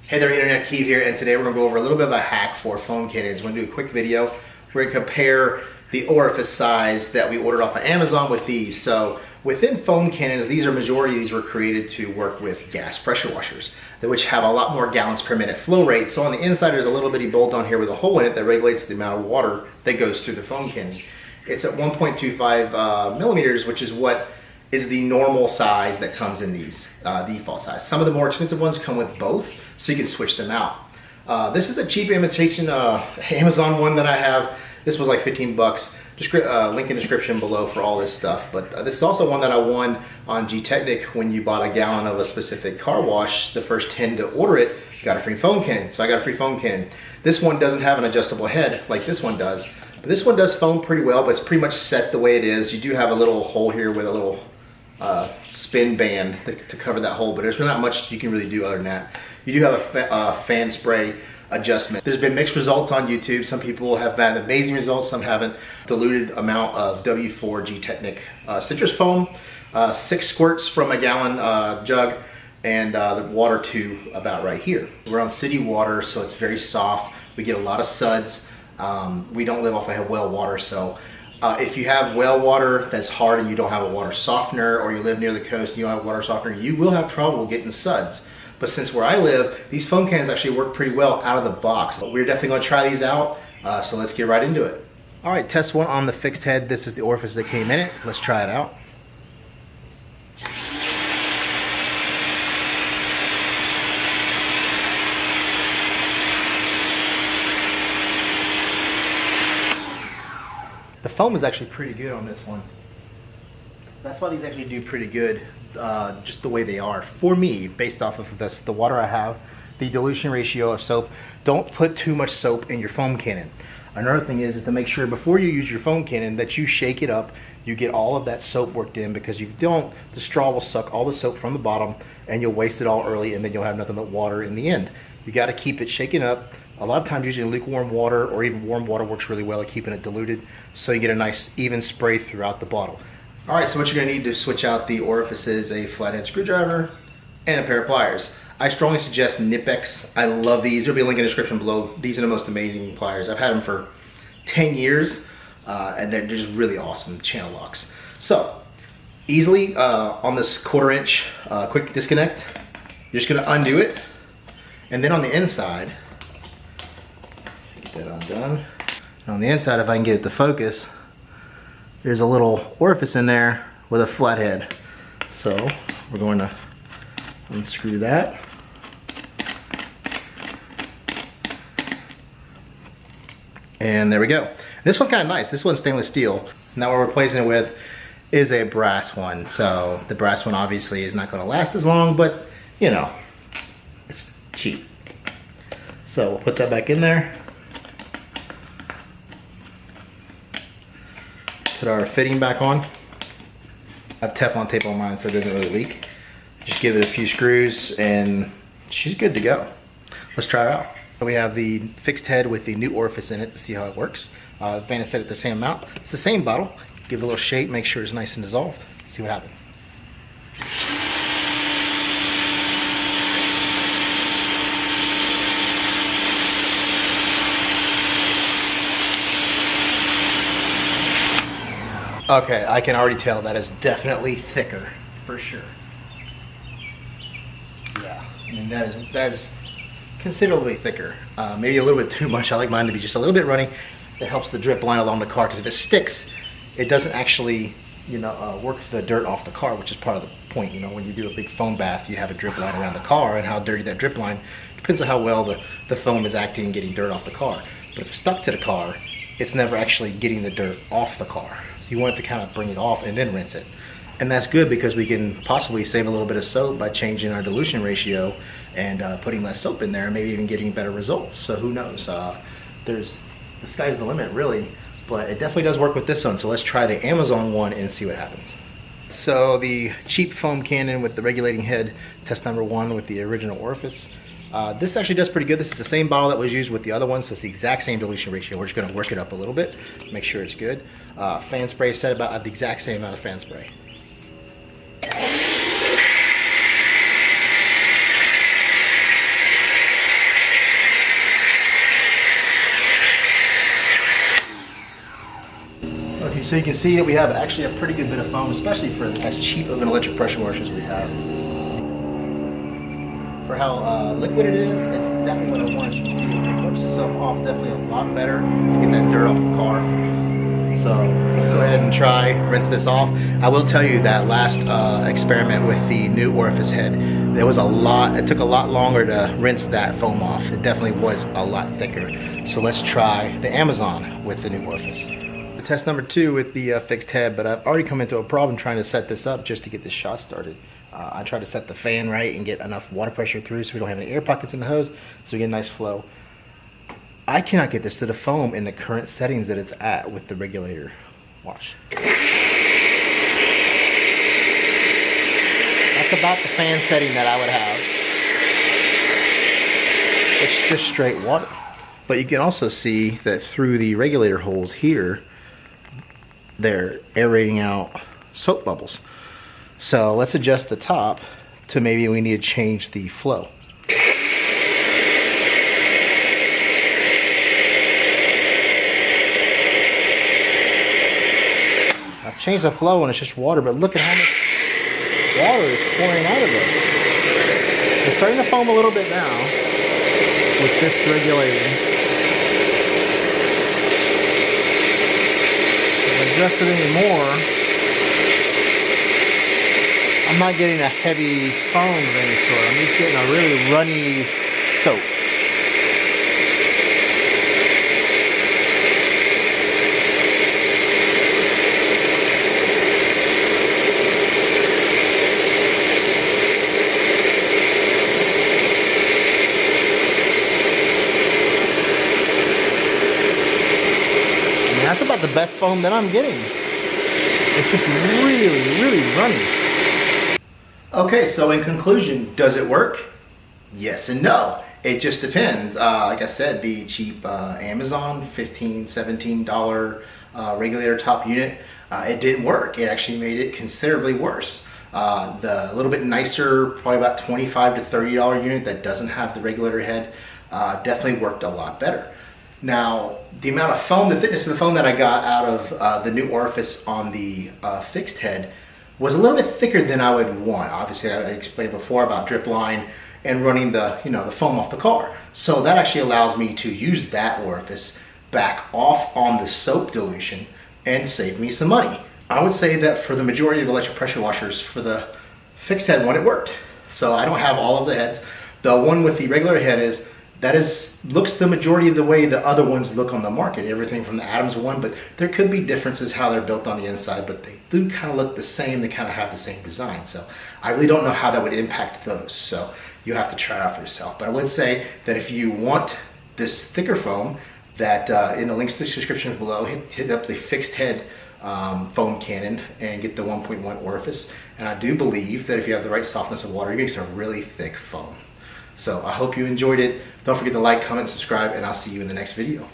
Hey there, Internet Keith here, and today we're going to go over a little bit of a hack for foam cannons. We're going to do a quick video. We're going to compare the orifice size that we ordered off of Amazon with these. So within foam cannons, majority of these were created to work with gas pressure washers, which have a lot more gallons per minute flow rate. So on the inside, there's a little bitty bolt on here with a hole in it that regulates the amount of water that goes through the foam cannon. It's at 1.25 millimeters, which is what is the normal size that comes in these, default size. Some of the more expensive ones come with both, so you can switch them out. This is a cheap imitation Amazon one that I have. This was like 15 bucks. Link in the description below for all this stuff. But this is also one that I won on G-Technic when you bought a gallon of a specific car wash. The first 10 to order it got a free foam cannon. So I got a free foam cannon. This one doesn't have an adjustable head like this one does. But this one does foam pretty well, but it's pretty much set the way it is. You do have a little hole here with a little spin band to cover that hole, but there's not much you can really do other than that. You do have a fan spray adjustment. There's been mixed results on YouTube. Some people have had amazing results, some haven't. Diluted amount of W4 G-Technic citrus foam, 6 squirts from a gallon jug, and the water to about right here. We're on city water, so it's very soft. We get a lot of suds. We don't live off of well water, so if you have well water that's hard and you don't have a water softener, or you live near the coast and you don't have a water softener, you will have trouble getting suds. But since where I live, these foam cannons actually work pretty well out of the box. We're definitely going to try these out, so let's get right into it. All right, test one on the fixed head. This is the orifice that came in it. Let's try it out. The foam is actually pretty good on this one. That's why these actually do pretty good, just the way they are. For me, based off of this, the water I have, the dilution ratio of soap, don't put too much soap in your foam cannon. Another thing is to make sure before you use your foam cannon that you shake it up, you get all of that soap worked in, because if you don't, the straw will suck all the soap from the bottom and you'll waste it all early, and then you'll have nothing but water in the end. You got to keep it shaken up. A lot of times using lukewarm water or even warm water works really well at keeping it diluted, so you get a nice even spray throughout the bottle. All right, so what you're gonna need to switch out the orifices: a flathead screwdriver and a pair of pliers. I strongly suggest Nipex. I love these. There'll be a link in the description below. These are the most amazing pliers. I've had them for 10 years, and they're just really awesome channel locks. So, easily on this 1/4 inch quick disconnect, you're just gonna undo it, and then on the inside, get that undone. And on the inside, if I can get it to focus, there's a little orifice in there with a flathead. So we're going to unscrew that. And there we go. This one's kind of nice. This one's stainless steel. Now what we're replacing it with is a brass one. So the brass one obviously is not going to last as long, but you know, it's cheap. So we'll put that back in there. Put our fitting back on. I have Teflon tape on mine so it doesn't really leak. Just give it a few screws and she's good to go. Let's try her out. We have the fixed head with the new orifice in it to see how it works. The fan is set at the same amount. It's the same bottle. Give it a little shake, make sure it's nice and dissolved. See what happens. Okay, I can already tell that is definitely thicker, for sure. Yeah, I mean that is considerably thicker. Maybe a little bit too much. I like mine to be just a little bit runny. It helps the drip line along the car, because if it sticks, it doesn't actually, you know, work the dirt off the car, which is part of the point. You know, when you do a big foam bath, you have a drip line around the car, and how dirty that drip line depends on how well the foam is acting and getting dirt off the car. But if it's stuck to the car, it's never actually getting the dirt off the car. You want it to kind of bring it off and then rinse it. And that's good, because we can possibly save a little bit of soap by changing our dilution ratio and putting less soap in there, and maybe even getting better results. So who knows? The sky's the limit, really. But it definitely does work with this one. So let's try the Amazon one and see what happens. So the cheap foam cannon with the regulating head, test number 1 with the original orifice. This actually does pretty good. This is the same bottle that was used with the other one, so it's the exact same dilution ratio. We're just going to work it up a little bit, make sure it's good. Fan spray set about the exact same amount of fan spray. So you can see that we have actually a pretty good bit of foam, especially for as cheap of an electric pressure washer as we have. For how liquid it is, it's exactly what I want. You can see it works itself off definitely a lot better to get that dirt off the car. So let's go ahead and try rinse this off. I will tell you that last experiment with the new orifice head, there was it took a lot longer to rinse that foam off. It definitely was a lot thicker. So let's try the Amazon with the new orifice. Test number 2 with the fixed head, but I've already come into a problem trying to set this up just to get this shot started. I tried to set the fan right and get enough water pressure through so we don't have any air pockets in the hose, so we get a nice flow. I cannot get this to the foam in the current settings that it's at with the regulator. Watch. That's about the fan setting that I would have. It's just straight water. But you can also see that through the regulator holes here, they're aerating out soap bubbles. So let's adjust the top to maybe we need to change the flow. I've changed the flow and it's just water, but look at how much water is pouring out of this. It's starting to foam a little bit now with this regulator. Adjust it anymore, I'm not getting a heavy foam of any sort. I'm just getting a really runny soap. That's about the best foam that I'm getting. It's just really, really runny. Okay, so in conclusion, does it work? Yes and no. It just depends. Like I said, the cheap Amazon $15, $17 regulator top unit, it didn't work. It actually made it considerably worse. The little bit nicer, probably about $25 to $30 unit that doesn't have the regulator head, definitely worked a lot better. Now, the amount of foam, the thickness of the foam that I got out of the new orifice on the fixed head was a little bit thicker than I would want. Obviously, I explained before about drip line and running the foam off the car. So that actually allows me to use that orifice back off on the soap dilution and save me some money. I would say that for the majority of the electric pressure washers, for the fixed head one, it worked. So I don't have all of the heads. The one with the regular head looks the majority of the way the other ones look on the market, everything from the Adams one, but there could be differences how they're built on the inside, but they do kind of look the same, they kind of have the same design. So I really don't know how that would impact those. So you have to try it out for yourself. But I would say that if you want this thicker foam, that in the links to the description below, hit up the fixed head foam cannon and get the 1.1 orifice. And I do believe that if you have the right softness of water, you're gonna get some really thick foam. So I hope you enjoyed it. Don't forget to like, comment, subscribe, and I'll see you in the next video.